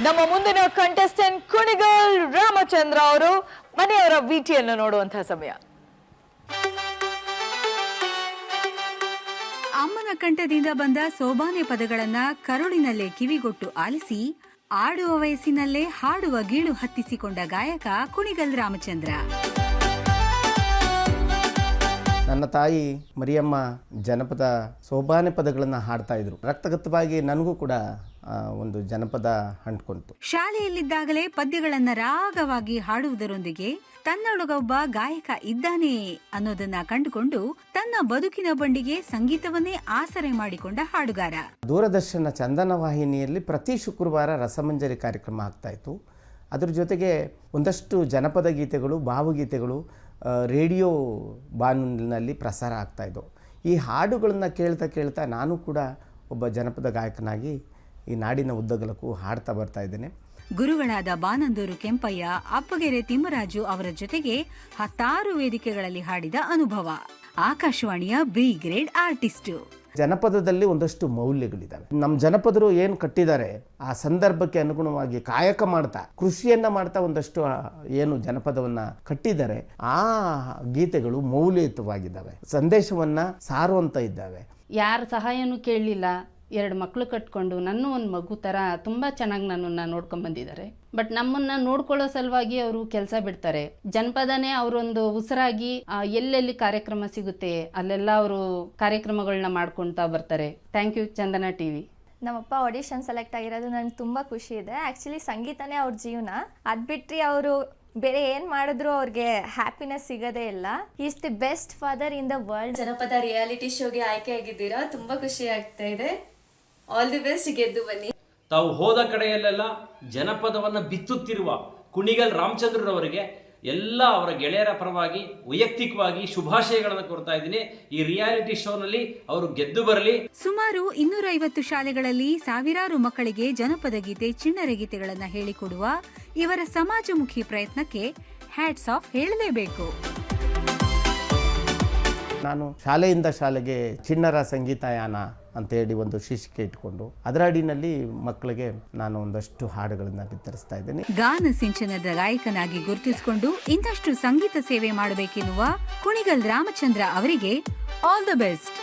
ನಮ್ಮ ಮುಂದಿನ ಕಂಟೆಸ್ಟೆಂಟ್ ಕುಣಿಗಲ್ ರಾಮಚಂದ್ರ ಅವರು ಮನೆಯವರ ವಿಟಿಯನ್ನು ನೋಡುವಂತಹ ಸಮಯ. ಅಮ್ಮನ ಕಂಠದಿಂದ ಬಂದ ಸೋಬಾನೆ ಪದಗಳನ್ನ ಕರುಳಿನಲ್ಲೇ ಕಿವಿಗೊಟ್ಟು ಆಲಿಸಿ ಆಡುವ ವಯಸ್ಸಿನಲ್ಲೇ ಹಾಡುವ ಗೀಳು ಹತ್ತಿಸಿಕೊಂಡ ಗಾಯಕ ಕುಣಿಗಲ್ ರಾಮಚಂದ್ರ. ನನ್ನ ತಾಯಿ ಮರಿಯಮ್ಮ ಜನಪದ ಸೋಬಾನೆ ಪದಗಳನ್ನು ಹಾಡ್ತಾ ಇದ್ರು. ರಕ್ತಗತವಾಗಿ ನನಗೂ ಕೂಡ ಒಂದು ಜನಪದ ಅಂಟ್ಕೊಂತು. ಶಾಲೆಯಲ್ಲಿದ್ದಾಗಲೇ ಪದ್ಯಗಳನ್ನ ರಾಗವಾಗಿ ಹಾಡುವುದರೊಂದಿಗೆ ತನ್ನೊಳಗೊಬ್ಬ ಗಾಯಕ ಇದ್ದಾನೆ ಅನ್ನೋದನ್ನ ಕಂಡುಕೊಂಡು ತನ್ನ ಬದುಕಿನ ಬಂಡಿಗೆ ಸಂಗೀತವನ್ನೇ ಆಸರೆ ಮಾಡಿಕೊಂಡ ಹಾಡುಗಾರ. ದೂರದರ್ಶನ ಚಂದನ ವಾಹಿನಿಯಲ್ಲಿ ಪ್ರತಿ ಶುಕ್ರವಾರ ರಸಮಂಜರಿ ಕಾರ್ಯಕ್ರಮ ಆಗ್ತಾ ಇತ್ತು. ಅದ್ರ ಜೊತೆಗೆ ಒಂದಷ್ಟು ಜನಪದ ಗೀತೆಗಳು, ಭಾವಗೀತೆಗಳು ರೇಡಿಯೋ ಬಾನುಲಿನಲ್ಲಿ ಪ್ರಸಾರ ಆಗ್ತಾಯಿದ್ದವು. ಈ ಹಾಡುಗಳನ್ನು ಕೇಳ್ತಾ ನಾನು ಕೂಡ ಒಬ್ಬ ಜನಪದ ಗಾಯಕನಾಗಿ ಈ ನಾಡಿನ ಉದ್ದಗಲಕ್ಕೂ ಹಾಡ್ತಾ ಬರ್ತಾ ಇದ್ದೇನೆ. ಗುರುಗಳಾದ ಬಾನಂದೂರು ಕೆಂಪಯ್ಯ, ಅಪ್ಪಗೆರೆ ತಿಮ್ಮರಾಜು ಅವರ ಜೊತೆಗೆ 10 ವೇದಿಕೆಗಳಲ್ಲಿ ಹಾಡಿದ ಅನುಭವ. ಆಕಾಶವಾಣಿಯ ಬಿ ಗ್ರೇಡ್ ಆರ್ಟಿಸ್ಟು. ಜನಪದದಲ್ಲಿ ಒಂದಷ್ಟು ಮೌಲ್ಯಗಳಿದ್ದಾವೆ. ನಮ್ಮ ಜನಪದರು ಏನು ಕಟ್ಟಿದ್ದಾರೆ ಆ ಸಂದರ್ಭಕ್ಕೆ ಅನುಗುಣವಾಗಿ ಕಾಯಕ ಮಾಡ್ತಾ, ಕೃಷಿಯನ್ನ ಮಾಡ್ತಾ ಒಂದಷ್ಟು ಏನು ಜನಪದವನ್ನ ಕಟ್ಟಿದ್ದಾರೆ ಆ ಗೀತೆಗಳು ಮೌಲ್ಯಯುತವಾಗಿದ್ದಾವೆ, ಸಂದೇಶವನ್ನ ಸಾರುವಂತ ಇದ್ದಾವೆ. ಯಾರ ಸಹಾಯನೂ ಕೇಳಲಿಲ್ಲ, 2 ಮಕ್ಕಳು ಕಟ್ಕೊಂಡು ನನ್ನ ಒಂದು ಮಗು ಥರ ತುಂಬ ಚೆನ್ನಾಗಿ ನನ್ನನ್ನು ನೋಡ್ಕೊಂಡು ಬಂದಿದ್ದಾರೆ. ಬಟ್ ನಮ್ಮನ್ನು ನೋಡ್ಕೊಳ್ಳೋ ಸಲುವಾಗಿ ಅವರು ಕೆಲಸ ಬಿಡ್ತಾರೆ. ಜನಪದನೇ ಅವರೊಂದು ಉಸಿರಾಗಿ ಎಲ್ಲೆಲ್ಲಿ ಕಾರ್ಯಕ್ರಮ ಸಿಗುತ್ತೆ ಅಲ್ಲೆಲ್ಲ ಅವರು ಕಾರ್ಯಕ್ರಮಗಳನ್ನ ಮಾಡ್ಕೊಳ್ತಾ ಬರ್ತಾರೆ. Thank you Chandana TV. ನಮ್ಮಪ್ಪ ಆಡಿಷನ್ ಸೆಲೆಕ್ಟ್ ಆಗಿರೋದು ನನಗೆ ತುಂಬ ಖುಷಿ ಇದೆ. ಆ್ಯಕ್ಚುಲಿ ಸಂಗೀತನೇ ಅವ್ರ ಜೀವನ. ಅದು ಬಿಟ್ಟರೆ ಅವರು ಬೇರೆ ಏನು ಮಾಡಿದ್ರು ಅವ್ರಿಗೆ ಹ್ಯಾಪಿನೆಸ್ ಸಿಗೋದೇ ಇಲ್ಲ. Is the best father in the world. ಜನಪದ ರಿಯಾಲಿಟಿ ಶೋಗೆ ಆಯ್ಕೆ ಆಗಿದ್ದೀರಾ, ತುಂಬ ಖುಷಿ ಆಗ್ತಾ ಇದೆ. ಆಲ್ ದಿ ಬೆಸ್ಟ್, ಗೆದ್ದು ಬನ್ನಿ. ತಾವು ಹೋದ ಕಡೆಯಲ್ಲೆಲ್ಲ ಜನಪದವನ್ನು ಬಿತ್ತುತ್ತಿರುವ ಕುಣಿಗಲ್ ರಾಮಚಂದ್ರರವರಿಗೆ ಎಲ್ಲ ಅವರ ಗೆಳೆಯರ ಪರವಾಗಿ ವೈಯಕ್ತಿಕವಾಗಿ ಶುಭಾಶಯಗಳನ್ನು ಕೊಡ್ತಾ ಇದ್ದೀನಿ. ಈ ರಿಯಾಲಿಟಿ ಶೋನಲ್ಲಿ ಅವರು ಗೆದ್ದು ಬರಲಿ. ಸುಮಾರು 250 ಶಾಲೆಗಳಲ್ಲಿ ಸಾವಿರಾರು ಮಕ್ಕಳಿಗೆ ಜನಪದ ಗೀತೆ, ಚಿಣ್ಣರ ಗೀತೆಗಳನ್ನು ಹೇಳಿಕೊಡುವ ಇವರ ಸಮಾಜಮುಖಿ ಪ್ರಯತ್ನಕ್ಕೆ ಹ್ಯಾಟ್ಸ್ ಆಫ್ ಹೇಳಲೇಬೇಕು. ನಾನು ಶಾಲೆಯಿಂದ ಶಾಲೆಗೆ ಚಿಣ್ಣರ ಸಂಗೀತಯಾನ ಅಂತೇಳಿ ಒಂದು ಶೀರ್ಷಿಕೆ ಇಟ್ಕೊಂಡು ಅದರ ಅಡಿನಲ್ಲಿ ಮಕ್ಕಳಿಗೆ ನಾನು ಒಂದಷ್ಟು ಹಾಡುಗಳನ್ನು ಬಿತ್ತರಿಸ್ತಾ ಇದ್ದೇನೆ. ಗಾನ ಸಿಂಚನದ ಗಾಯಕನಾಗಿ ಗುರುತಿಸಿಕೊಂಡು ಇನ್ನಷ್ಟು ಸಂಗೀತ ಸೇವೆ ಮಾಡಬೇಕೆನ್ನುವ ಕುಣಿಗಲ್ ರಾಮಚಂದ್ರ ಅವರಿಗೆ ಆಲ್ ದ ಬೆಸ್ಟ್.